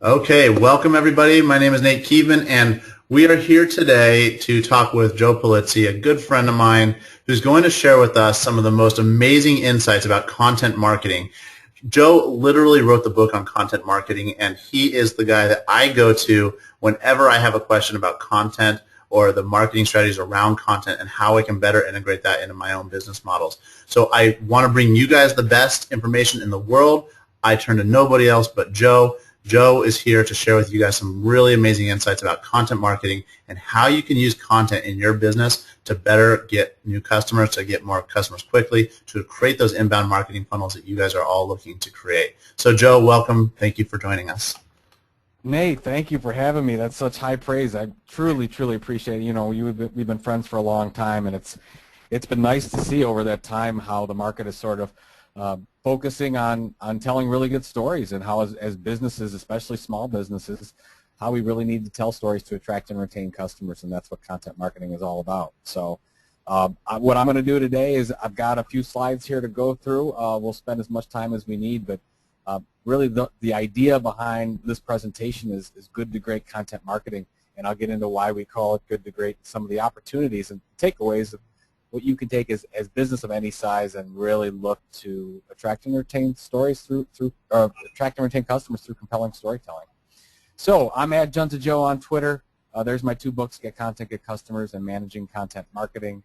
Okay, welcome everybody. My name is Nate Kievman, and we are here today to talk with Joe Pulizzi, a good friend of mine, who's going to share with us some of the most amazing insights about content marketing. Joe literally wrote the book on content marketing, and he is the guy that I go to whenever I have a question about content or the marketing strategies around content and how I can better integrate that into my own business models. So I want to bring you guys the best information in the world. I turn to nobody else but Joe. Joe is here to share with you guys some really amazing insights about content marketing and how you can use content in your business to better get new customers, to get more customers quickly, to create those inbound marketing funnels that you guys are all looking to create. So Joe, welcome. Thank you for joining us. Nate, thank you for having me. That's such high praise. I truly, truly appreciate it. We've been friends for a long time, and it's been nice to see over that time how the market is sort of focusing on telling really good stories, and how as businesses, especially small businesses, how we really need to tell stories to attract and retain customers, and that's what content marketing is all about. So what I'm going to do today is I've got a few slides here to go through. We'll spend as much time as we need, but really the idea behind this presentation is good to great content marketing, and I'll get into why we call it good to great, some of the opportunities and takeaways of what you can take as business of any size and really look to attract and retain stories attract and retain customers through compelling storytelling. So I'm at Junta Joe on Twitter. There's my two books, Get Content, Get Customers, and Managing Content Marketing.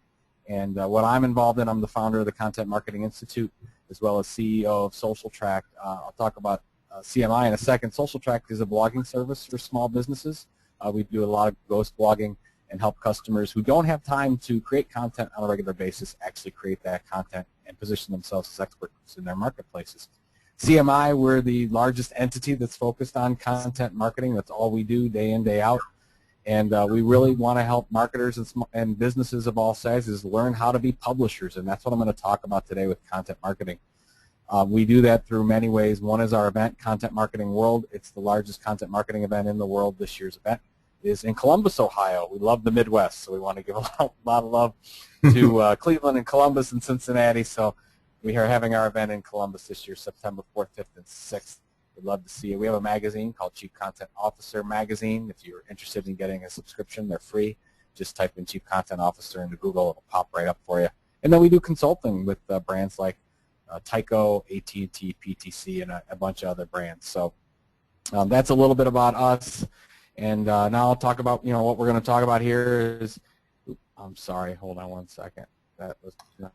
And what I'm involved in, I'm the founder of the Content Marketing Institute, as well as CEO of Social Track. I'll talk about CMI in a second. Social Track is a blogging service for small businesses. We do a lot of ghost blogging and help customers who don't have time to create content on a regular basis actually create that content and position themselves as experts in their marketplaces. CMI, we're the largest entity that's focused on content marketing. That's all we do day in, day out. And we really want to help marketers and businesses of all sizes learn how to be publishers, and that's what I'm going to talk about today with content marketing. We do that through many ways. One is our event, Content Marketing World. It's the largest content marketing event in the world. This year's event is in Columbus, Ohio. We love the Midwest, so we want to give a lot of love to Cleveland and Columbus and Cincinnati. So we are having our event in Columbus this year, September 4th, 5th, and 6th. We'd love to see you. We have a magazine called Chief Content Officer Magazine. If you're interested in getting a subscription, they're free. Just type in Chief Content Officer into Google. It'll pop right up for you. And then we do consulting with brands like Tyco, AT&T, PTC, and a bunch of other brands. So that's a little bit about us. And now I'll talk about, what we're going to talk about here is, I'm sorry, hold on one second. That was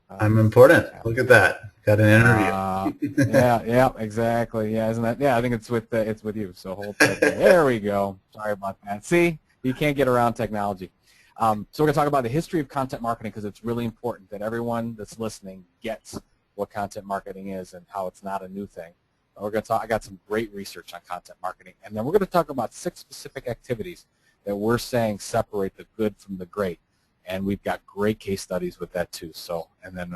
I'm important. Look at that. Got an interview. Yeah, exactly. Yeah, isn't that? Yeah, I think it's with you. So hold tight. There we go. Sorry about that. See, you can't get around technology. So we're going to talk about the history of content marketing because it's really important that everyone that's listening gets what content marketing is and how it's not a new thing. We're going to talk. I got some great research on content marketing, and then we're going to talk about 6 specific activities that we're saying separate the good from the great. And we've got great case studies with that too. So, and then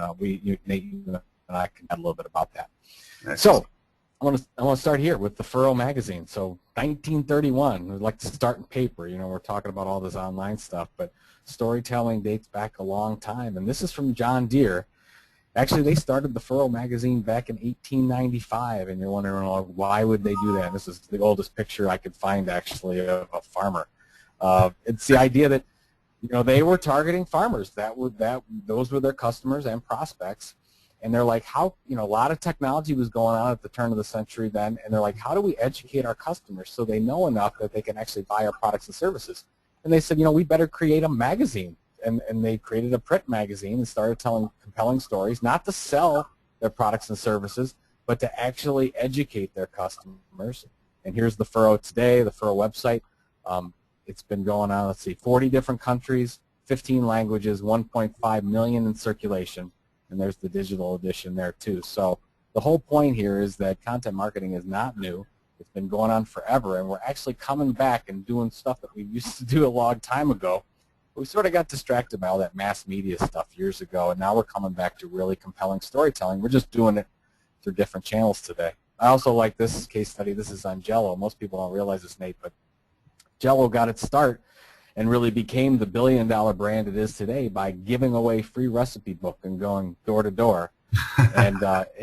Nate and I can add a little bit about that. Nice. So, I want to start here with the Furrow magazine. So, 1931. We'd like to start in paper. We're talking about all this online stuff, but storytelling dates back a long time. And this is from John Deere. Actually, they started the Furrow magazine back in 1895, and you're wondering, well, why would they do that? And this is the oldest picture I could find actually of a farmer. It's the idea that they were targeting farmers. Those were their customers and prospects. And they're like, a lot of technology was going on at the turn of the century then, and they're like, how do we educate our customers so they know enough that they can actually buy our products and services? And they said, we better create a magazine. And they created a print magazine and started telling compelling stories, not to sell their products and services, but to actually educate their customers. And here's the Furrow today, the Furrow website. It's been going on, 40 different countries, 15 languages, 1.5 million in circulation, and there's the digital edition there too. So the whole point here is that content marketing is not new. It's been going on forever, and we're actually coming back and doing stuff that we used to do a long time ago. We sort of got distracted by all that mass media stuff years ago, and now we're coming back to really compelling storytelling. We're just doing it through different channels today. I also like this case study. This is on Jell-O. Most people don't realize this, Nate, but Jell-O got its start and really became the billion-dollar brand it is today by giving away free recipe book and going door to door and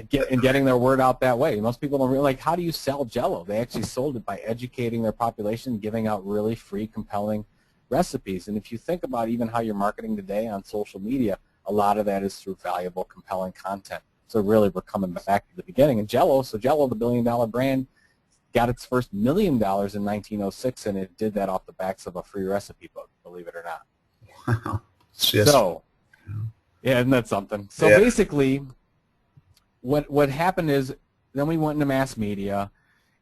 getting their word out that way. Most people don't really, like, how do you sell Jell-O? They actually sold it by educating their population, giving out really free, compelling recipes. And if you think about even how you're marketing today on social media, a lot of that is through valuable, compelling content. So really, we're coming back to the beginning. And Jell-O, the $1 billion brand, got its first $1 million in 1906, and it did that off the backs of a free recipe book, believe it or not. Wow. So, yeah, isn't that something? So basically, what happened is then we went into mass media,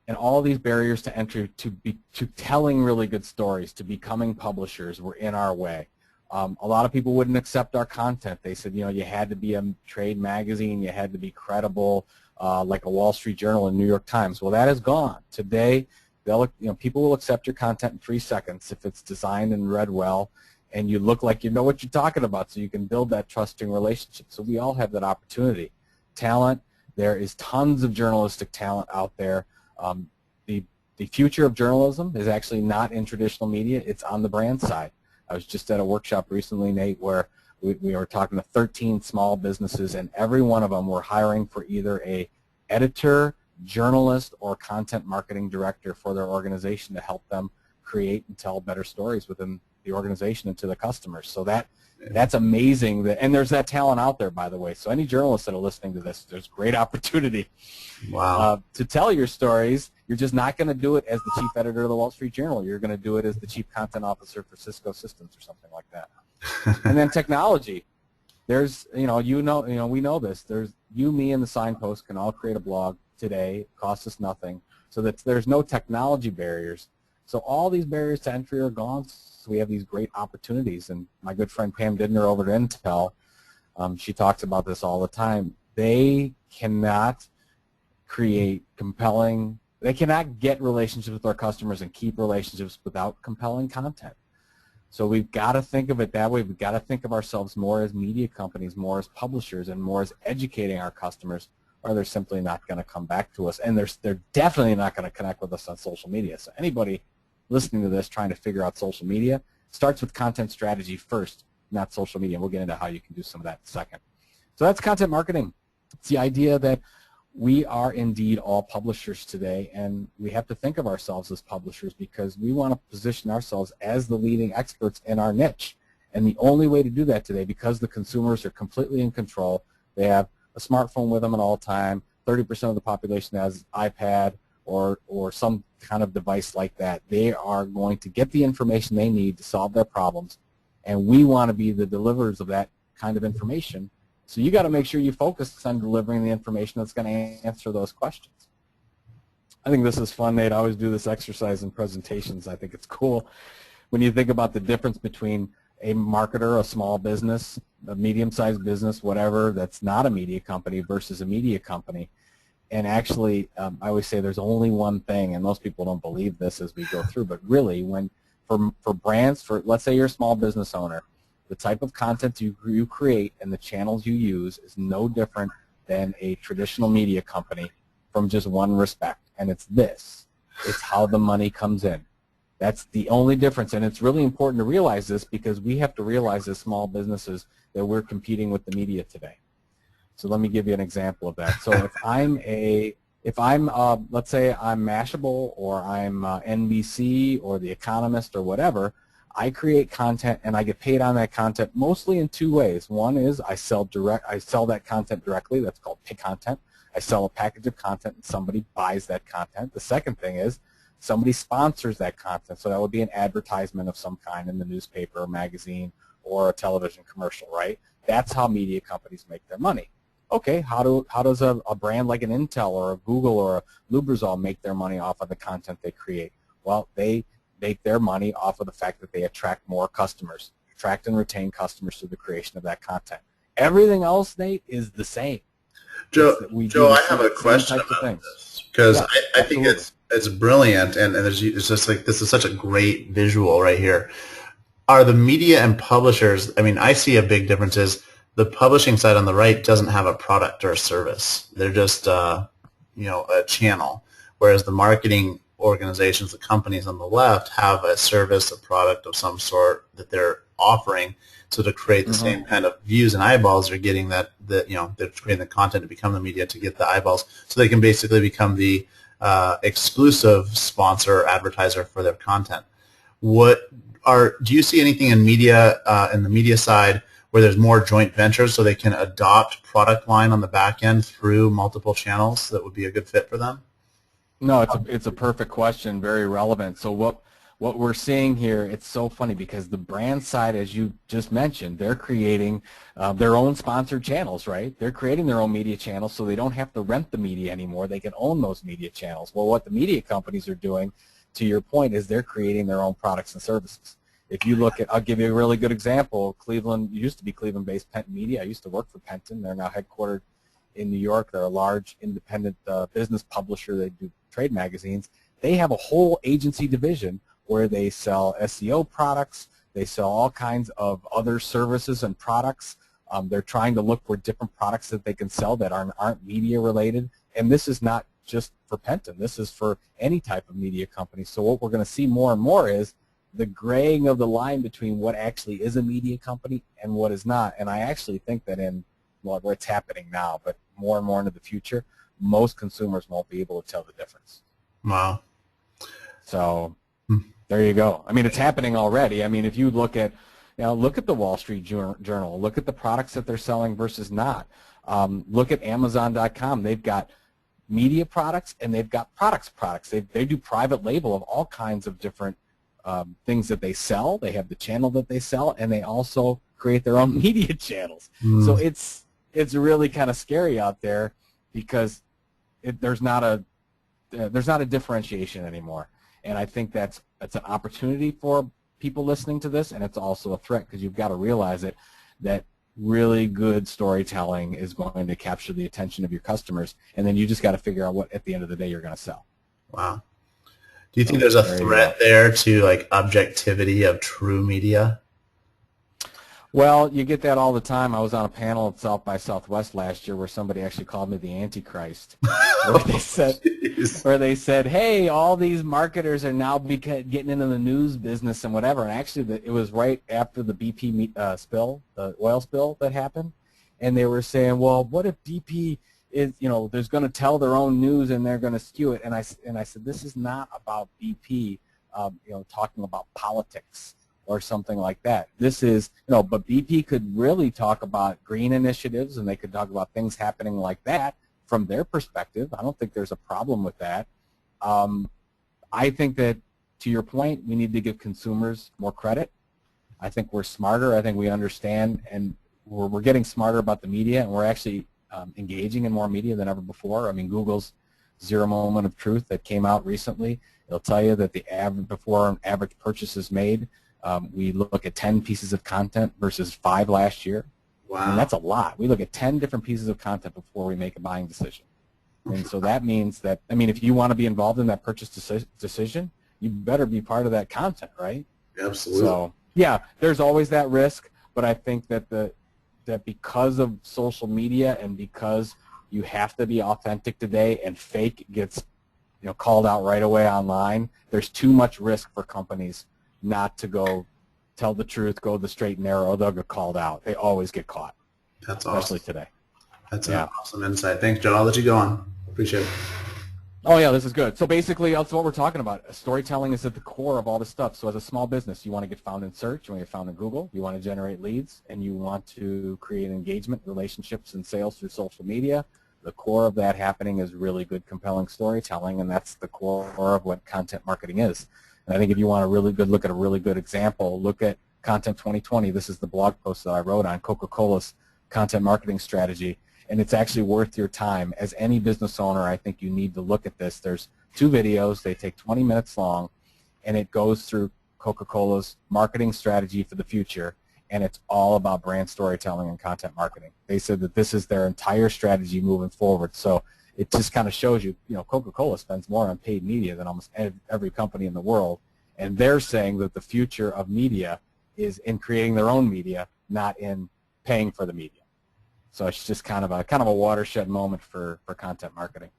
and all these barriers to entry to telling really good stories, to becoming publishers, were in our way. A lot of people wouldn't accept our content. They said, you had to be a trade magazine, you had to be credible, like a Wall Street Journal and New York Times. Well, that is gone. Today, people will accept your content in 3 seconds if it's designed and read well, and you look like you know what you're talking about, so you can build that trusting relationship. So we all have that opportunity. Talent, there is tons of journalistic talent out there. The future of journalism is actually not in traditional media, it's on the brand side. I was just at a workshop recently, Nate, where we were talking to 13 small businesses, and every one of them were hiring for either a editor, journalist, or content marketing director for their organization to help them create and tell better stories within the organization and to the customers. So that's amazing. And there's that talent out there, by the way. So any journalists that are listening to this, there's great opportunity to tell your stories. You're just not going to do it as the chief editor of the Wall Street Journal. You're going to do it as the chief content officer for Cisco Systems or something like that. And then technology. There's, we know this. There's you, me, and the Signpost can all create a blog today. It costs us nothing. So that there's no technology barriers. So all these barriers to entry are gone. So we have these great opportunities. And my good friend Pam Didner over at Intel, she talks about this all the time. They cannot create compelling, they cannot get relationships with our customers and keep relationships without compelling content. So we've got to think of it that way. We've got to think of ourselves more as media companies, more as publishers, and more as educating our customers, or they're simply not going to come back to us. And they're definitely not going to connect with us on social media. So anybody listening to this trying to figure out social media starts with content strategy first, not social media. We'll get into how you can do some of that in a second. So that's content marketing. It's the idea that we are indeed all publishers today, and we have to think of ourselves as publishers because we want to position ourselves as the leading experts in our niche. And the only way to do that today, because the consumers are completely in control, they have a smartphone with them at all time, 30% of the population has iPad or some kind of device like that. They are going to get the information they need to solve their problems, and we want to be the deliverers of that kind of information. So you got to make sure you focus on delivering the information that's going to answer those questions. I think this is fun, Nate. I always do this exercise in presentations. I think it's cool when you think about the difference between a marketer, a small business, a medium-sized business, whatever, that's not a media company versus a media company. And actually, I always say there's only one thing, and most people don't believe this as we go through, but really, for brands, let's say you're a small business owner, the type of content you create and the channels you use is no different than a traditional media company from just one respect, and it's this. It's how the money comes in. That's the only difference, and it's really important to realize this because we have to realize as small businesses that we're competing with the media today. So let me give you an example of that. So if I'm let's say I'm Mashable or I'm NBC or The Economist or whatever, I create content and I get paid on that content mostly in two ways. One is I sell that content directly. That's called pay content. I sell a package of content and somebody buys that content. The second thing is somebody sponsors that content. So that would be an advertisement of some kind in the newspaper or magazine or a television commercial, right? That's how media companies make their money. Okay, how does a brand like an Intel or a Google or a Lubrizol make their money off of the content they create? Well, they make their money off of the fact that they attract more customers, attract and retain customers through the creation of that content. Everything else, Nate, is the same. Joe, I have a question about this because I think it's brilliant, and it's just like this is such a great visual right here. Are the media and publishers, I mean, I see a big difference is the publishing side on the right doesn't have a product or a service. They're just, a channel, whereas the marketing organizations, the companies on the left, have a service, a product of some sort that they're offering. So to create the same kind of views and eyeballs, they're getting they're creating the content to become the media to get the eyeballs, so they can basically become the exclusive sponsor or advertiser for their content. Do you see anything in media, in the media side, where there's more joint ventures so they can adopt product line on the back end through multiple channels that would be a good fit for them? No, it's a perfect question, very relevant. So what we're seeing here, it's so funny because the brand side, as you just mentioned, they're creating their own sponsored channels, right? They're creating their own media channels so they don't have to rent the media anymore. They can own those media channels. Well, what the media companies are doing, to your point, is they're creating their own products and services. If you look at, I'll give you a really good example. Cleveland used to be Cleveland-based Penton Media. I used to work for Penton. They're now headquartered in New York. They're a large independent business publisher. They do trade magazines. They have a whole agency division where they sell SEO products. They sell all kinds of other services and products. They're trying to look for different products that they can sell that aren't media related. And this is not just for Penton. This is for any type of media company. So what we're going to see more and more is the graying of the line between what actually is a media company and what is not. And I actually think that well, it's happening now, but more and more into the future, most consumers won't be able to tell the difference. Wow. So there you go. I mean, it's happening already. I mean, if you look at, look at the Wall Street Journal, look at the products that they're selling versus not. Look at Amazon.com. They've got media products and they've got products. They do private label of all kinds of different things that they sell. They have the channel that they sell, and they also create their own media channels. So it's really kind of scary out there because there's not a differentiation anymore. And I think that's an opportunity for people listening to this, and it's also a threat because you've got to realize that really good storytelling is going to capture the attention of your customers, and then you just got to figure out what at the end of the day you're going to sell. Wow. Do you think there's a threat there to like objectivity of true media? Well, you get that all the time. I was on a panel at South by Southwest last year where somebody actually called me the Antichrist, where they said, hey, all these marketers are now getting into the news business and whatever. And actually, it was right after the BP spill, the oil spill that happened. And they were saying, well, what if BP is, there's going to tell their own news and they're going to skew it. And I said, this is not about BP, talking about politics or something like that. This is, but BP could really talk about green initiatives and they could talk about things happening like that from their perspective. I don't think there's a problem with that. I think that, to your point, we need to give consumers more credit. I think we're smarter. I think we understand, and we're getting smarter about the media, and we're actually engaging in more media than ever before. I mean, Google's Zero Moment of Truth that came out recently, it'll tell you that before an average purchase is made, we look at 10 pieces of content versus 5 last year. Wow. And that's a lot. We look at 10 different pieces of content before we make a buying decision. And so that means that, if you want to be involved in that purchase decision, you better be part of that content, right? Absolutely. So, yeah, there's always that risk, but I think that that because of social media and because you have to be authentic today and fake gets called out right away online, there's too much risk for companies not to go tell the truth, go the straight and narrow, they'll get called out. They always get caught. That's awesome. Especially today. That's an awesome insight. Thanks, Joe. I'll let you go on. Appreciate it. Oh, yeah, this is good. So basically, that's what we're talking about. Storytelling is at the core of all this stuff. So as a small business, you want to get found in search, you want to get found in Google, you want to generate leads, and you want to create engagement, relationships, and sales through social media. The core of that happening is really good, compelling storytelling, and that's the core of what content marketing is. And I think if you want a really good look at a really good example, look at Content 2020. This is the blog post that I wrote on Coca-Cola's content marketing strategy. And it's actually worth your time. As any business owner, I think you need to look at this. There's 2 videos. They take 20 minutes long, and it goes through Coca-Cola's marketing strategy for the future, and it's all about brand storytelling and content marketing. They said that this is their entire strategy moving forward. So it just kind of shows you, Coca-Cola spends more on paid media than almost every company in the world, and they're saying that the future of media is in creating their own media, not in paying for the media. So it's just kind of a watershed moment for content marketing.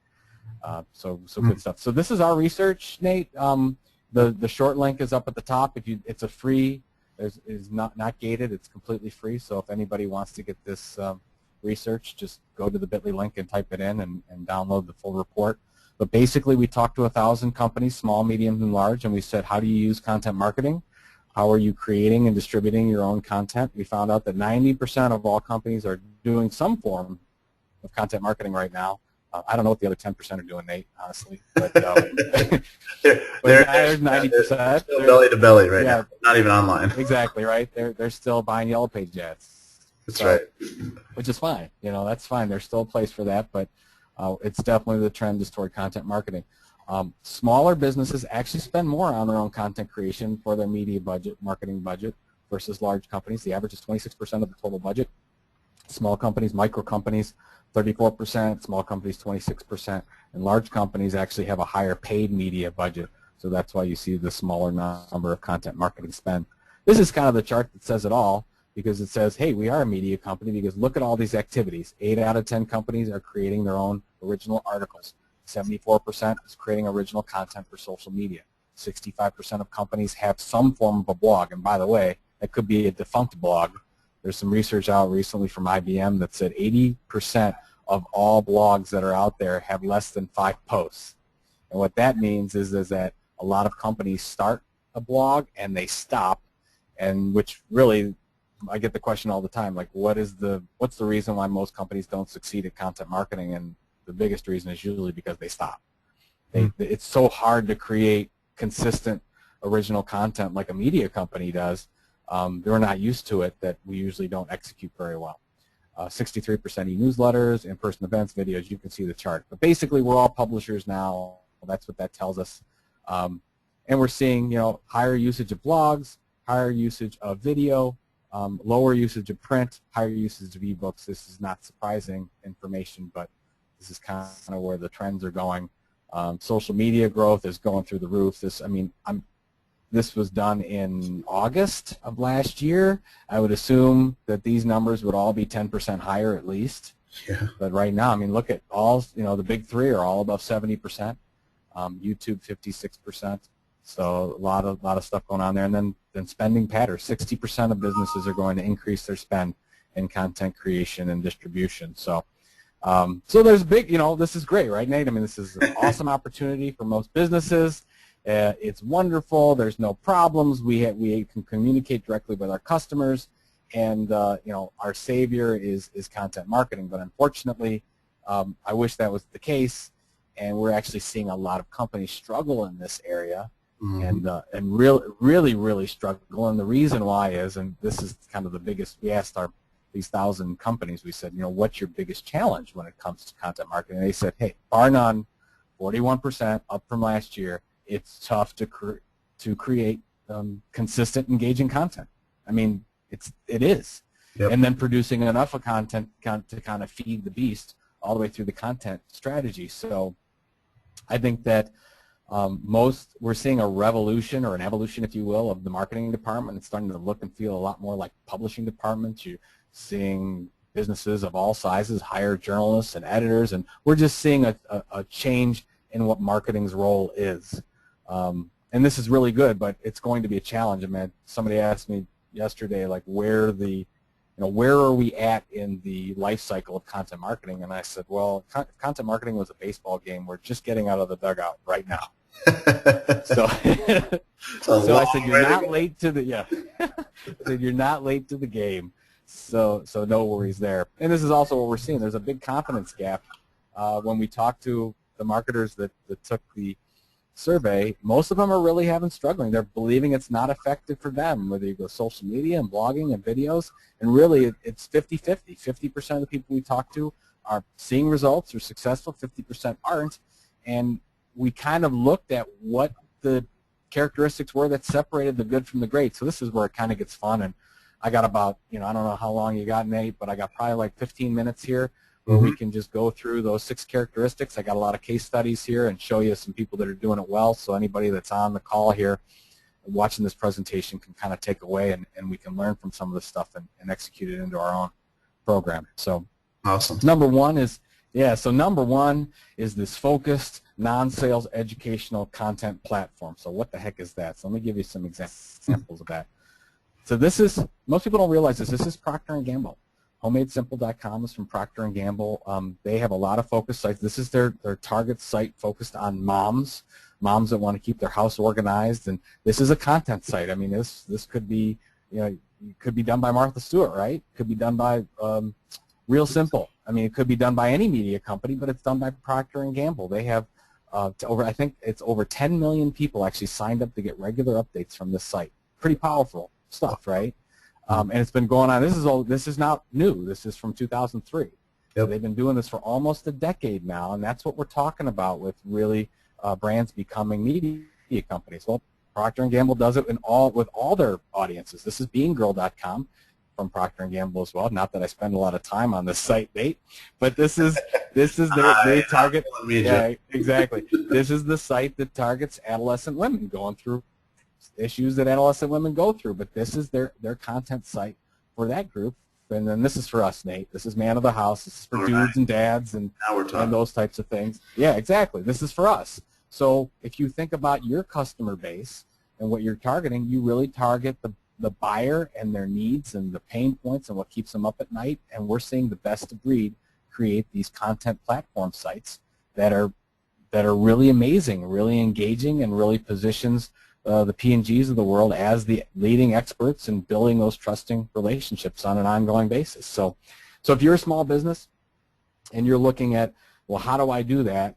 So good stuff. So this is our research, Nate. The short link is up at the top. It's a free is not gated. It's completely free. So if anybody wants to get this research, just go to the bit.ly link and type it in and download the full report. But basically, we talked to 1,000 companies, small, medium, and large, and we said, how do you use content marketing? How are you creating and distributing your own content? We found out that 90% of all companies are doing some form of content marketing right now. I don't know what the other 10% are doing, Nate, honestly. But, they're 90%. Still belly to belly right now, not even online. Exactly, right? They're still buying Yellow Page ads. That's right. Which is fine. That's fine. There's still a place for that, but it's definitely the trend is toward content marketing. Smaller businesses actually spend more on their own content creation for their media budget, marketing budget, versus large companies. The average is 26% of the total budget. Small companies, micro companies, 34%, small companies 26%, and large companies actually have a higher paid media budget. So that's why you see the smaller number of content marketing spend. This is kind of the chart that says it all, because it says, hey, we are a media company because look at all these activities. 8 out of 10 companies are creating their own original articles. 74% is creating original content for social media. 65% of companies have some form of a blog. And by the way, that could be a defunct blog. There's some research out recently from IBM that said 80% of all blogs that are out there have less than 5 posts. And what that means is that a lot of companies start a blog and they stop, and which really, I get the question all the time, like what's the reason why most companies don't succeed at content marketing? And the biggest reason is usually because they stop. It's so hard to create consistent original content like a media company does. They're not used to it, that we usually don't execute very well. 63% e-newsletters, in-person events, videos, you can see the chart. But basically, we're all publishers now. That's what that tells us. And we're seeing, higher usage of blogs, higher usage of video, lower usage of print, higher usage of ebooks. This is not surprising information, but this is kind of where the trends are going. Social media growth is going through the roof. This was done in August of last year. I would assume that these numbers would all be 10% higher at least. Yeah. But right now, look at all, the big three are all above 70%. YouTube 56%. So a lot of stuff going on there. And then spending patterns. 60% of businesses are going to increase their spend in content creation and distribution. So there's big, this is great, right, Nate? This is an awesome opportunity for most businesses. It's wonderful. There's no problems. We can communicate directly with our customers, and our savior is content marketing. But unfortunately, I wish that was the case, and we're actually seeing a lot of companies struggle in this area, and really struggle. And the reason why is, and this is kind of the biggest. We asked these 1,000 companies. We said, what's your biggest challenge when it comes to content marketing? And they said, hey, bar none, 41% up from last year. It's tough to create consistent, engaging content. It is. Yep. And then producing enough of content to kind of feed the beast all the way through the content strategy. So I think that we're seeing a revolution, or an evolution, if you will, of the marketing department. It's starting to look and feel a lot more like publishing departments. You're seeing businesses of all sizes hire journalists and editors, and we're just seeing a change in what marketing's role is. And this is really good, but it's going to be a challenge. Somebody asked me yesterday, like, where are we at in the life cycle of content marketing? And I said, well, content marketing was a baseball game. We're just getting out of the dugout right now. So I said, you're not late to the I said, you're not late to the game. So no worries there. And this is also what we're seeing. There's a big confidence gap. When we talk to the marketers that took the survey, most of them are really struggling. They're believing it's not effective for them, whether you go social media and blogging and videos, and really it's 50-50. 50% of the people we talk to are seeing results, are successful, 50% aren't, and we kind of looked at what the characteristics were that separated the good from the great. So this is where it kind of gets fun, and I got about, I don't know how long you got, Nate, but I got probably like 15 minutes here where we can just go through those 6 characteristics. I got a lot of case studies here and show you some people that are doing it well, so anybody that's on the call here watching this presentation can kind of take away, and we can learn from some of this stuff and execute it into our own program. So awesome. Number one is this focused, non-sales educational content platform. So what the heck is that? So let me give you some examples of that. So this is, most people don't realize this. This is Procter & Gamble. HomemadeSimple.com is from Procter & Gamble. They have a lot of focus sites. This is their target site focused on moms that want to keep their house organized. And this is a content site. I mean, this could be, could be done by Martha Stewart, right? Could be done by Real Simple. I mean, it could be done by any media company, but it's done by Procter & Gamble. They have I think it's over 10 million people actually signed up to get regular updates from this site. Pretty powerful stuff, right? And it's been going on. This is not new. This is from 2003. Yep. So they've been doing this for almost a decade now, and that's what we're talking about with really brands becoming media companies. Well, Procter & Gamble does it with all their audiences. This is BeingGirl.com from Procter & Gamble as well. Not that I spend a lot of time on this site, Nate, but this is their target. Yeah, exactly. This is the site that targets adolescent women going through issues that adolescent women go through. But this is their content site for that group. And then this is for us, Nate. This is man of the house. This is for dudes and dads and those types of things. Yeah, exactly. This is for us. So if you think about your customer base and what you're targeting, you really target the buyer and their needs and the pain points and what keeps them up at night. And we're seeing the best of breed create these content platform sites that are really amazing, really engaging, and really positions the P&Gs of the world as the leading experts in building those trusting relationships on an ongoing basis. So if you're a small business and you're looking at, well, how do I do that?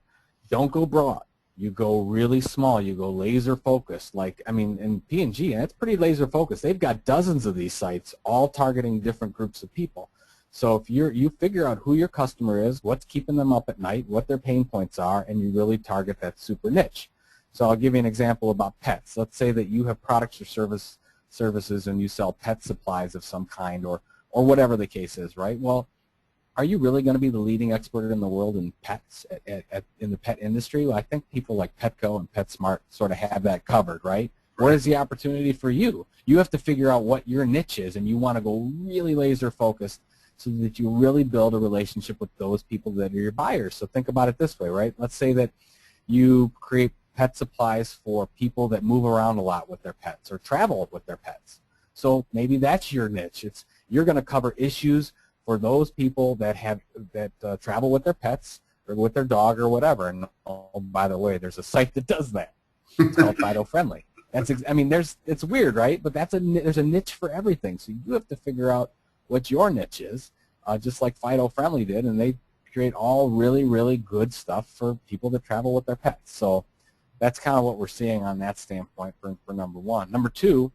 Don't go broad. You go really small. You go laser focused. Like, I mean, in P&G, and it's pretty laser focused. They've got dozens of these sites, all targeting different groups of people. So if you figure out who your customer is, what's keeping them up at night, what their pain points are, and you really target that super niche. So I'll give you an example about pets. Let's say that you have products or services and you sell pet supplies of some kind or whatever the case is, right? Well, are you really going to be the leading expert in the world in pets, in the pet industry? Well, I think people like Petco and PetSmart sort of have that covered, right? Where is the opportunity for you? You have to figure out what your niche is, and you want to go really laser focused so that you really build a relationship with those people that are your buyers. So think about it this way, right? Let's say that you create pet supplies for people that move around a lot with their pets or travel with their pets. So maybe that's your niche. You're going to cover issues for those people that travel with their pets or with their dog or whatever. And oh, by the way, there's a site that does that. It's called Fido Friendly. It's weird, right? But there's a niche for everything. So you have to figure out what your niche is, just like Fido Friendly did, and they create all really, really good stuff for people that travel with their pets. So that's kind of what we're seeing on that standpoint for number one. Number two,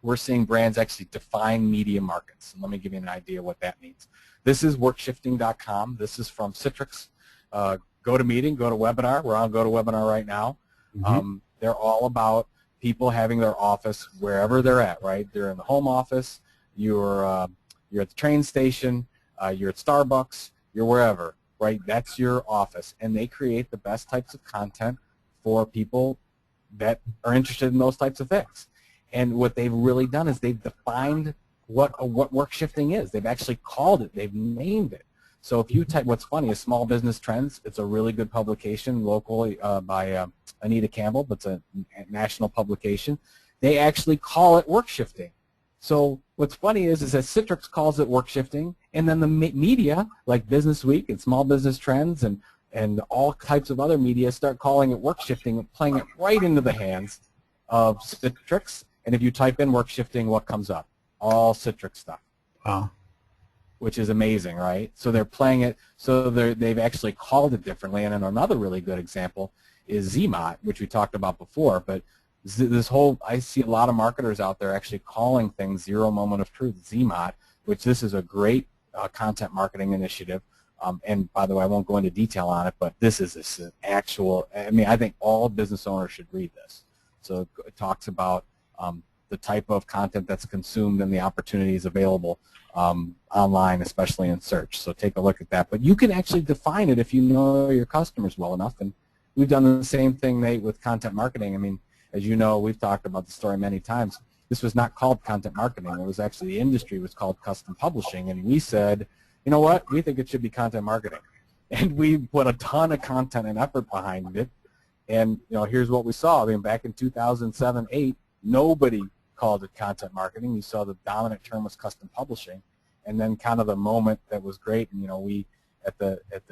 we're seeing brands actually define media markets. And let me give you an idea what that means. This is workshifting.com. This is from Citrix. GoToMeeting, GoToWebinar. We're on GoToWebinar right now. Mm-hmm. They're all about people having their office wherever they're at, right? They're in the home office. You're at the train station. You're at Starbucks. You're wherever, right? That's your office. And they create the best types of content for people that are interested in those types of things. And what they've really done is they've defined what work shifting is. They've actually called it. They've named it. So if you type, what's funny is Small Business Trends. It's a really good publication locally by Anita Campbell, but it's a national publication. They actually call it work shifting. So what's funny is that Citrix calls it work shifting, and then the media like Business Week and Small Business Trends and all types of other media start calling it work shifting and playing it right into the hands of Citrix. And if you type in work shifting, what comes up? All Citrix stuff. Wow. Which is amazing, right? So they're playing it, so they've actually called it differently. And another really good example is Zmot, which we talked about before. But this whole, I see a lot of marketers out there actually calling things Zero Moment of Truth, Zmot, which this is a great content marketing initiative. And by the way, I won't go into detail on it, but this is an actual, I mean, I think all business owners should read this. So it talks about the type of content that's consumed and the opportunities available online, especially in search. So take a look at that. But you can actually define it if you know your customers well enough. And we've done the same thing, Nate, with content marketing. I mean, as you know, we've talked about the story many times. This was not called content marketing. It was actually, the industry was called custom publishing. And we said, you know what, we think it should be content marketing. And we put a ton of content and effort behind it. And, you know, here's what we saw. I mean, back in 2007, 2008, nobody called it content marketing. You saw the dominant term was custom publishing, and then kind of the moment that was great. And we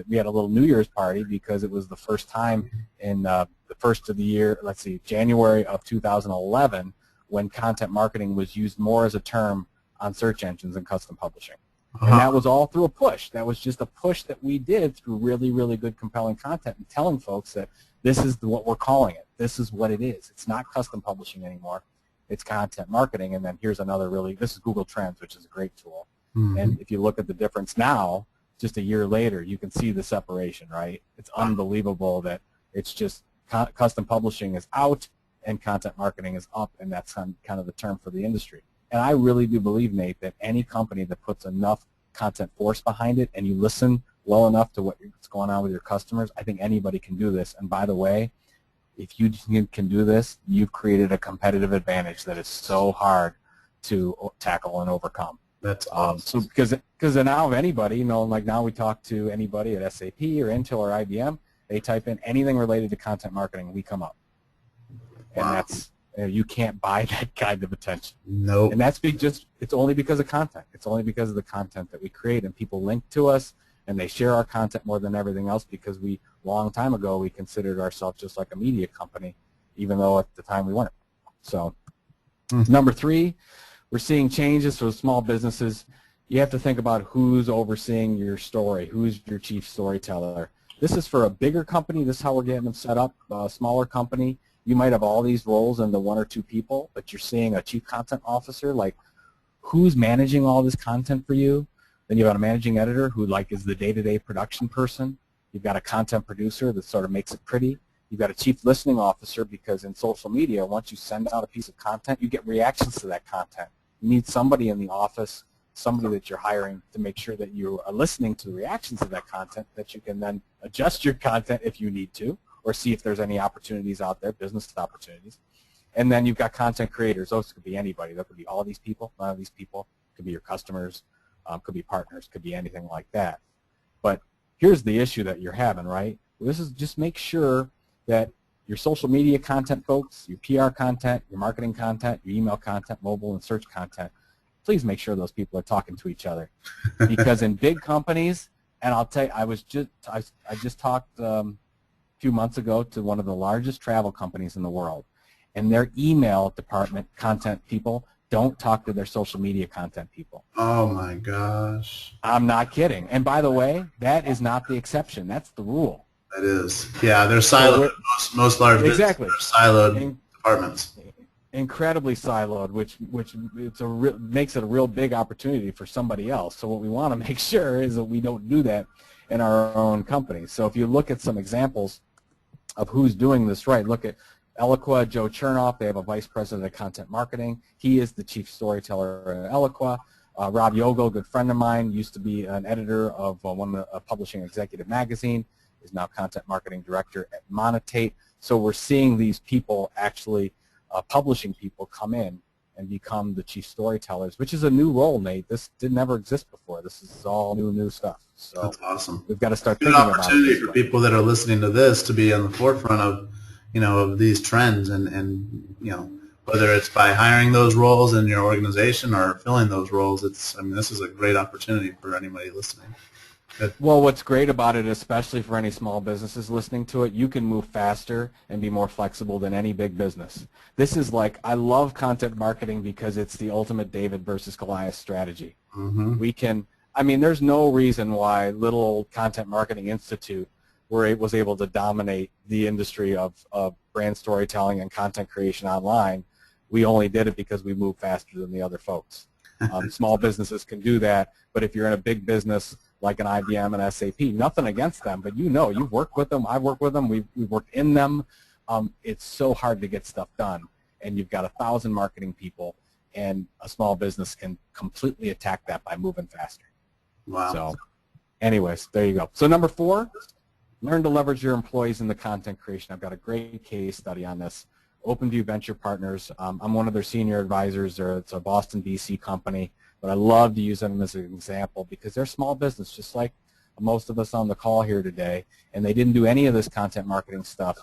we had a little New Year's party because it was the first time in the first of the year. Let's see, January of 2011, when content marketing was used more as a term on search engines and custom publishing. And that was all through a push. That was just a push that we did through really, really good, compelling content and telling folks that this is what we're calling it. This is what it is. It's not custom publishing anymore. It's content marketing. And then here's another this is Google Trends, which is a great tool. Mm-hmm. And if you look at the difference now, just a year later, you can see the separation, right? It's unbelievable that it's just custom publishing is out and content marketing is up, and that's kind of the term for the industry. And I really do believe, Nate, that any company that puts enough content force behind it and you listen well enough to what's going on with your customers, I think anybody can do this. And by the way, if you can do this, you've created a competitive advantage that is so hard to tackle and overcome. That's awesome. So because now if anybody, like now we talk to anybody at SAP or Intel or IBM, they type in anything related to content marketing, we come up. And that's, you can't buy that kind of attention. Nope. And that's it's only because of content. It's only because of the content that we create, and people link to us and they share our content more than everything else, because long time ago we considered ourselves just like a media company, even though at the time we weren't. So number 3, we're seeing changes for small businesses. You have to think about who's overseeing your story, who's your chief storyteller. This is for a bigger company. This is how we're getting them set up. A smaller company, you might have all these roles under 1 or 2 people, but you're seeing a chief content officer, like who's managing all this content for you. Then you've got a managing editor who is the day-to-day production person. You've got a content producer that sort of makes it pretty. You've got a chief listening officer, because in social media, once you send out a piece of content, you get reactions to that content. You need somebody in the office, somebody that you're hiring to make sure that you are listening to the reactions of that content, that you can then adjust your content if you need to, or see if there's any opportunities out there, business opportunities. And then you've got content creators. Those could be anybody. That could be all these people, none of these people. Could be your customers, could be partners, could be anything like that. But here's the issue that you're having, right? This is just make sure that your social media content folks, your PR content, your marketing content, your email content, mobile and search content, please make sure those people are talking to each other. Because in big companies, and I'll tell you, I just talked few months ago to one of the largest travel companies in the world, and their email department content people don't talk to their social media content people. Oh my gosh. I'm not kidding. And by the way, that is not the exception. That's the rule. That is. Yeah, they're siloed. Most large businesses are siloed departments. Incredibly siloed, which makes it a real big opportunity for somebody else. So what we want to make sure is that we don't do that in our own company. So if you look at some examples of who's doing this right, look at Eloqua, Joe Chernoff. They have a vice president of content marketing. He is the chief storyteller at Eloqua. Rob Yogo, a good friend of mine, used to be an editor of one of the Publishing Executive magazine, is now content marketing director at Monotate. So we're seeing these people actually, publishing people, come in and become the chief storytellers, which is a new role, Nate. This did never exist before. This is all new stuff. So that's awesome. We've got to start thinking about it. Good opportunity for people that are listening to this to be on the forefront of, of these trends, and whether it's by hiring those roles in your organization or filling those roles. This is a great opportunity for anybody listening. Well, what's great about it, especially for any small businesses listening to it, you can move faster and be more flexible than any big business. This is I love content marketing because it's the ultimate David versus Goliath strategy. Mm-hmm. There's no reason why little old Content Marketing Institute was able to dominate the industry of brand storytelling and content creation online. We only did it because we moved faster than the other folks. Small businesses can do that, but if you're in a big business like an IBM and SAP, nothing against them, but you've worked with them, I've worked with them, we've worked in them. It's so hard to get stuff done, and you've got 1,000 marketing people, and a small business can completely attack that by moving faster. Wow. So anyways, there you go. So number 4, learn to leverage your employees in the content creation. I've got a great case study on this. OpenView Venture Partners. I'm one of their senior advisors. It's a Boston, D.C. company, but I love to use them as an example because they're a small business, just like most of us on the call here today, and they didn't do any of this content marketing stuff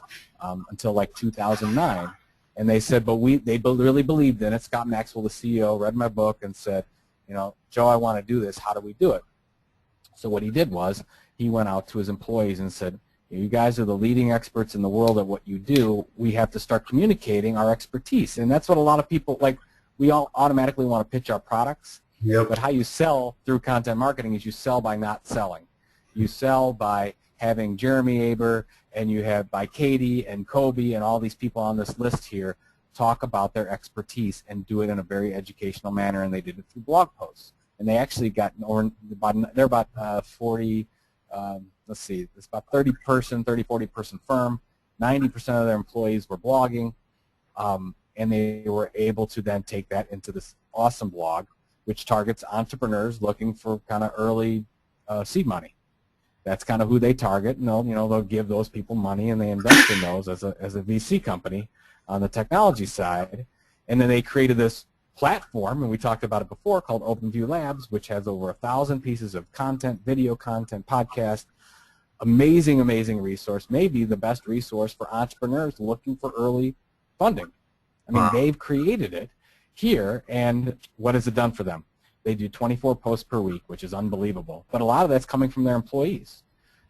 until 2009. And they said, but they really believed in it. Scott Maxwell, the CEO, read my book and said, Joe, I want to do this. How do we do it? So what he did was he went out to his employees and said, you guys are the leading experts in the world at what you do. We have to start communicating our expertise. And that's what a lot of people, like, we all automatically want to pitch our products. Yep. But how you sell through content marketing is you sell by not selling. You sell by having Jeremy Aber and you have by Katie and Kobe and all these people on this list here talk about their expertise and do it in a very educational manner, and they did it through blog posts. And they actually got, they're about 40, let's see, it's about 40 person firm. 90% of their employees were blogging, and they were able to then take that into this awesome blog, which targets entrepreneurs looking for kind of early seed money. That's kind of who they target, and they'll give those people money, and they invest in those as a VC company on the technology side. And then they created this platform, and we talked about it before, called OpenView Labs, which has over 1,000 pieces of content, video content, podcast. Amazing, amazing resource. Maybe the best resource for entrepreneurs looking for early funding. I mean, they've created it here, and what has it done for them? They do 24 posts per week, which is unbelievable. But a lot of that's coming from their employees.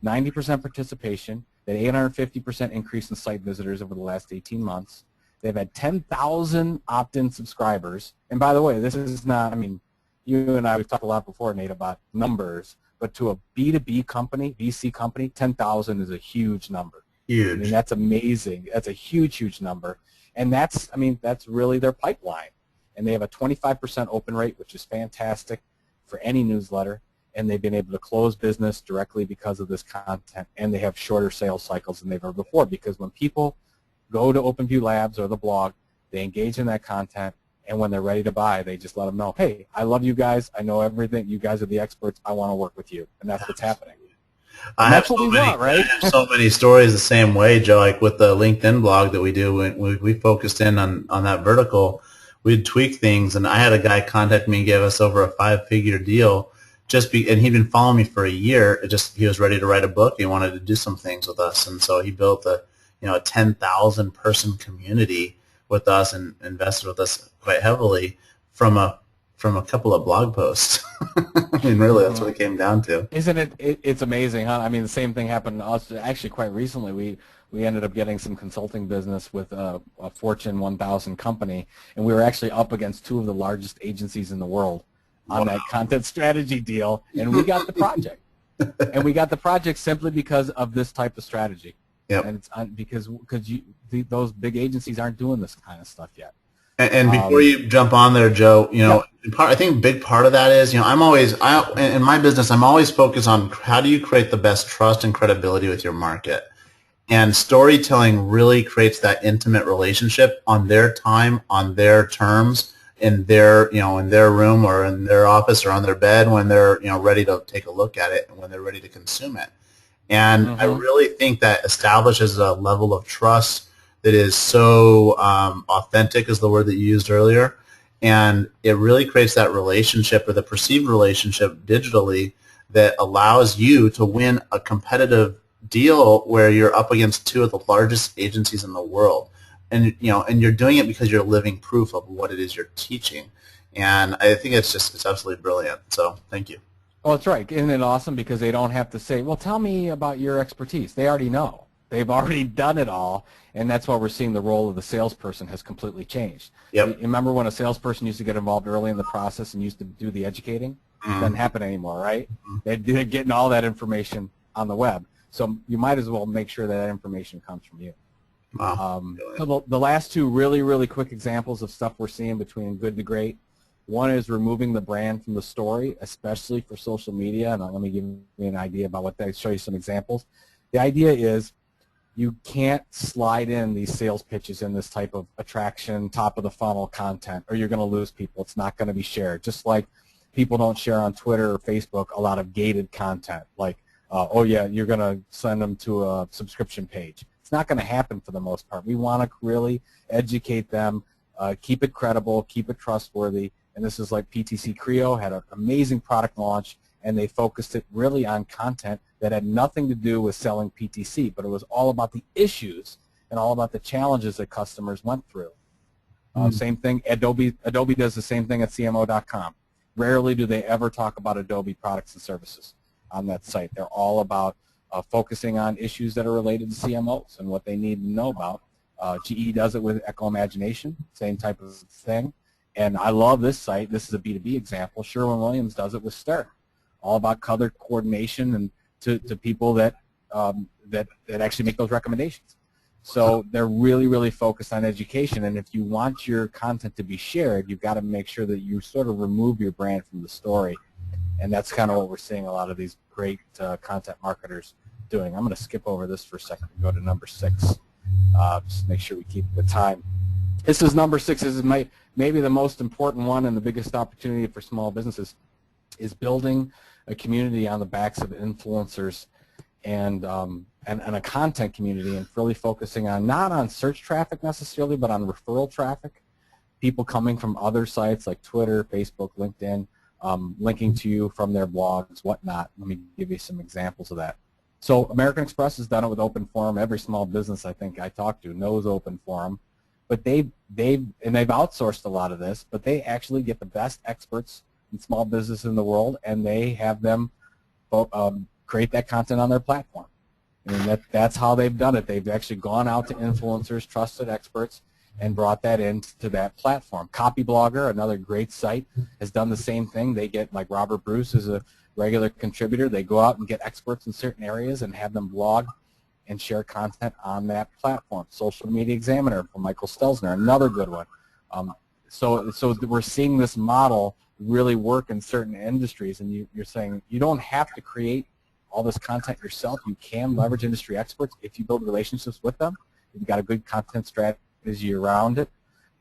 90% participation, an 850% increase in site visitors over the last 18 months. They've had 10,000 opt-in subscribers. And by the way, this is not, I mean, you and I, we've talked a lot before, Nate, about numbers. But to a B2B company, VC company, 10,000 is a huge number. Huge. I mean, that's amazing. That's a huge, huge number. And that's, I mean, that's really their pipeline. And they have a 25% open rate, which is fantastic for any newsletter. And they've been able to close business directly because of this content. And they have shorter sales cycles than they've ever before, because when people go to OpenView Labs or the blog, they engage in that content. And when they're ready to buy, they just let them know, hey, I love you guys. I know everything. You guys are the experts. I want to work with you. And that's what's happening. And that's what we want, right? I have so many stories the same way, Joe. Like with the LinkedIn blog that we do, when we focused in on that vertical, we'd tweak things. And I had a guy contact me and give us over a 5-figure deal. And he'd been following me for a year. He was ready to write a book. He wanted to do some things with us. And so he built a 10,000 person community with us and invested with us quite heavily from a couple of blog posts. I mean, really, that's what it came down to. Isn't it? It's amazing, huh? I mean, the same thing happened to us. Actually, quite recently, we ended up getting some consulting business with a Fortune 1000 company, and we were actually up against 2 of the largest agencies in the world on that content strategy deal, and we got the project. And we got the project simply because of this type of strategy. Yep. And it's because those big agencies aren't doing this kind of stuff yet. And before you jump on there, Joe, I think a big part of that is, in my business, I'm always focused on how do you create the best trust and credibility with your market. And storytelling really creates that intimate relationship on their time, on their terms, in their room or in their office or on their bed when they're, ready to take a look at it and when they're ready to consume it. And I really think that establishes a level of trust that is so authentic, is the word that you used earlier, and it really creates that relationship or the perceived relationship digitally that allows you to win a competitive deal where you're up against 2 of the largest agencies in the world, and you're doing it because you're living proof of what it is you're teaching, and I think it's absolutely brilliant. So thank you. Well, that's right. Isn't it awesome? Because they don't have to say, well, tell me about your expertise. They already know. They've already done it all, and that's why we're seeing the role of the salesperson has completely changed. Yep. You remember when a salesperson used to get involved early in the process and used to do the educating? It doesn't happen anymore, right? They're getting all that information on the web. So you might as well make sure that information comes from you. Wow. So the last 2 really, really quick examples of stuff we're seeing between good to great. One is removing the brand from the story, especially for social media. And let me give you an idea about what that, show you some examples. The idea is you can't slide in these sales pitches in this type of attraction, top of the funnel content, or you're going to lose people. It's not going to be shared. Just like people don't share on Twitter or Facebook a lot of gated content, like, oh yeah, you're going to send them to a subscription page. It's not going to happen for the most part. We want to really educate them, keep it credible, keep it trustworthy. And this is like PTC Creo had an amazing product launch, and they focused it really on content that had nothing to do with selling PTC, but it was all about the issues and all about the challenges that customers went through. Same thing, Adobe does the same thing at CMO.com. Rarely do they ever talk about Adobe products and services on that site. They're all about focusing on issues that are related to CMOs and what they need to know about. GE does it with Echo Imagination, same type of thing. And I love this site. This is a B2B example. Sherwin-Williams does it with Stern, all about color coordination and to people that actually make those recommendations. So they're really, really focused on education, and if you want your content to be shared, you've got to make sure that you sort of remove your brand from the story, and that's kind of what we're seeing a lot of these great content marketers doing. I'm going to skip over this for a second and go to number 6, just make sure we keep the time. This is number 6. This is maybe the most important one and the biggest opportunity for small businesses, is building a community on the backs of influencers and a content community, and really focusing on not on search traffic necessarily, but on referral traffic, people coming from other sites like Twitter, Facebook, LinkedIn, linking to you from their blogs, whatnot. Let me give you some examples of that. So American Express has done it with Open Forum. Every small business I think I talk to knows Open Forum, but they've outsourced a lot of this, but they actually get the best experts in small business in the world, and they have them create that content on their platform. I mean, that's how they've done it. They've actually gone out to influencers, trusted experts, and brought that into that platform. Copyblogger, another great site, has done the same thing. They get, like Robert Bruce is a regular contributor. They go out and get experts in certain areas and have them blog and share content on that platform. Social Media Examiner from Michael Stelzner, another good one. So we're seeing this model really work in certain industries, and you're saying you don't have to create all this content yourself. You can leverage industry experts if you build relationships with them. You've got a good content strategy around it.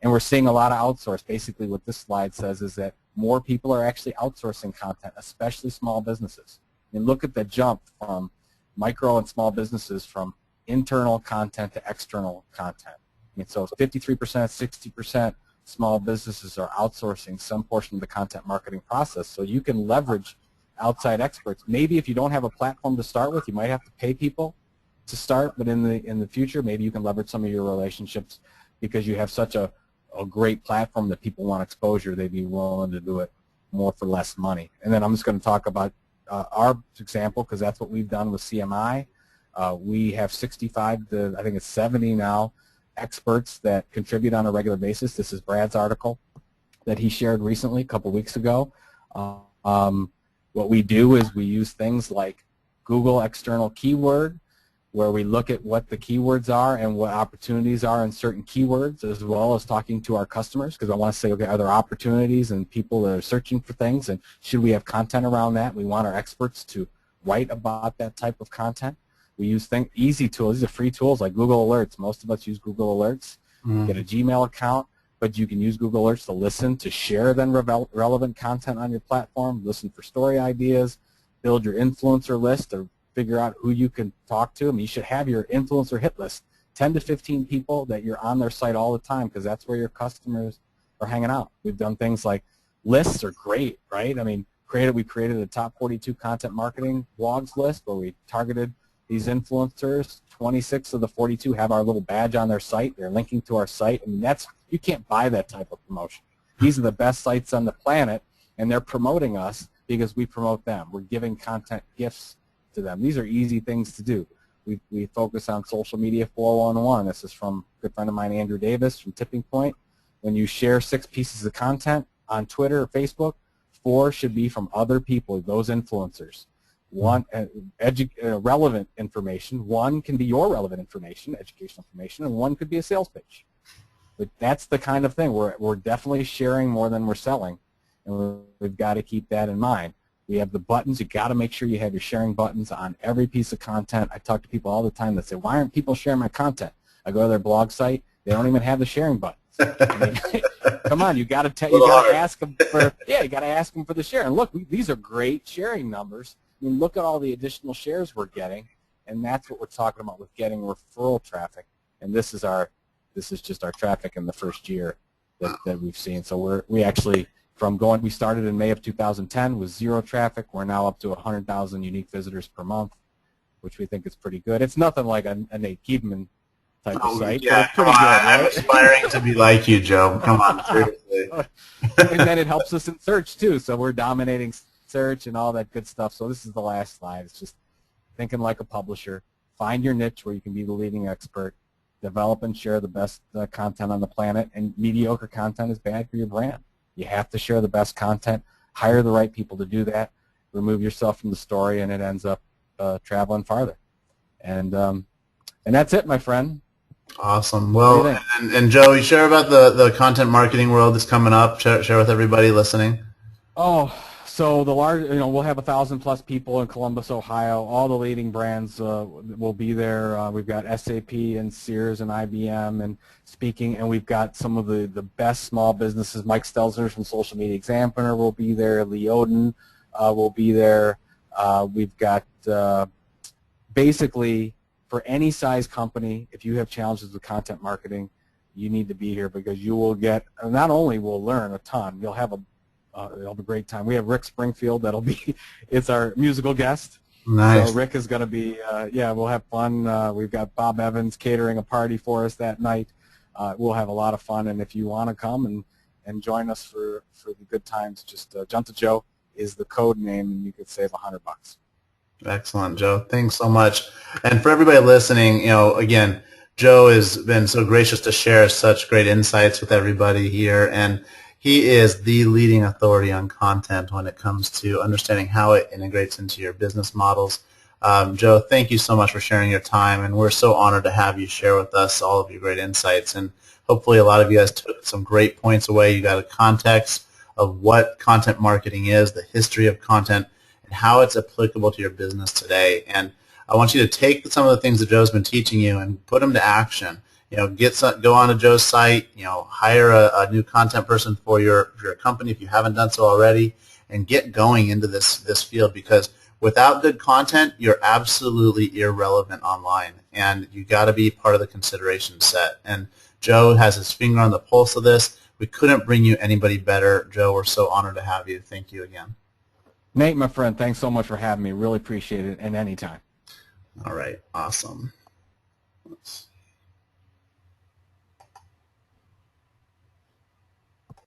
And we're seeing a lot of outsource. Basically what this slide says is that more people are actually outsourcing content, especially small businesses. And look at the jump from micro and small businesses from internal content to external content. I mean, so 53%, 60% small businesses are outsourcing some portion of the content marketing process. So you can leverage outside experts. Maybe if you don't have a platform to start with, you might have to pay people to start, but in the future, maybe you can leverage some of your relationships because you have such a great platform that people want exposure. They'd be willing to do it more for less money. And then I'm just going to talk about our example, because that's what we've done with CMI. We have 65 to, I think it's 70 now, experts that contribute on a regular basis. This is Brad's article that he shared recently, a couple weeks ago. What we do is we use things like Google external keyword, where we look at what the keywords are and what opportunities are in certain keywords, as well as talking to our customers, because I want to say, okay, are there opportunities and people that are searching for things, and should we have content around that? We want our experts to write about that type of content. We use easy tools. These are free tools like Google Alerts. Most of us use Google Alerts. Get a Gmail account, but you can use Google Alerts to listen, to share then relevant content on your platform, listen for story ideas, build your influencer list, or figure out who you can talk to. I mean, you should have your influencer hit list, 10 to 15 people that you're on their site all the time, because that's where your customers are hanging out. We've done things like lists are great, right? I mean, we created a top 42 content marketing blogs list where we targeted these influencers. 26 of the 42 have our little badge on their site. They're linking to our site. I mean, you can't buy that type of promotion. These are the best sites on the planet, and they're promoting us because we promote them. We're giving content gifts to them. These are easy things to do. We focus on social media 411. This is from a good friend of mine, Andrew Davis from Tipping Point. When you share 6 pieces of content on Twitter or Facebook, 4 should be from other people, those influencers. 1, relevant information. 1 can be your relevant information, educational information, and 1 could be a sales pitch. But that's the kind of thing. We're definitely sharing more than we're selling, and we've got to keep that in mind. We have the buttons. You've got to make sure you have your sharing buttons on every piece of content. I talk to people all the time that say, why aren't people sharing my content? I go to their blog site. They don't even have the sharing buttons. I mean, come on, you got to ask them for, you got to ask them for the share. And look, these are great sharing numbers. I mean, look at all the additional shares we're getting, and that's what we're talking about with getting referral traffic. And this is just our traffic in the first year that we've seen. So we actually, we started in May of 2010 with 0 traffic. We're now up to 100,000 unique visitors per month, which we think is pretty good. It's nothing like a Nate Kievman type of site, but Yeah, it's come pretty on. good, I'm right? aspiring to be like you, Joe. Come on, seriously. And then it helps us in search too. So we're dominating search and all that good stuff. So this is the last slide. It's just thinking like a publisher. Find your niche where you can be the leading expert. Develop and share the best content on the planet. And mediocre content is bad for your brand. You have to share the best content. Hire the right people to do that. Remove yourself from the story, and it ends up traveling farther. And that's it, my friend. Awesome. Well, and Joe, you share about the content marketing world that's coming up. Share with everybody listening. Oh, so the large, we'll have 1,000+ people in Columbus, Ohio. All the leading brands will be there. We've got SAP and Sears and IBM and speaking, and we've got some of the best small businesses. Mike Stelzner from Social Media Examiner will be there. Lee Oden will be there. We've got basically for any size company, if you have challenges with content marketing, you need to be here because you will get, not only will learn a ton, you'll have a great time. We have Rick Springfield that'll be, it's our musical guest. Nice. So Rick is going to be, we'll have fun. We've got Bob Evans catering a party for us that night. We'll have a lot of fun, and if you want to come and join us for the good times, just Jump to Joe is the code name, and you could save $100. Excellent, Joe. Thanks so much. And for everybody listening, again, Joe has been so gracious to share such great insights with everybody here, and he is the leading authority on content when it comes to understanding how it integrates into your business models. Joe, thank you so much for sharing your time, and we're so honored to have you share with us all of your great insights. And hopefully a lot of you guys took some great points away. You got a context of what content marketing is, the history of content, and how it's applicable to your business today. And I want you to take some of the things that Joe's been teaching you and put them to action. Go on to Joe's site, hire a new content person for your company if you haven't done so already, and get going into this field, because without good content, you're absolutely irrelevant online, and you got to be part of the consideration set. And Joe has his finger on the pulse of this. We couldn't bring you anybody better. Joe, we're so honored to have you. Thank you again. Nate, my friend, thanks so much for having me. Really appreciate it, and anytime. All right, awesome. Let's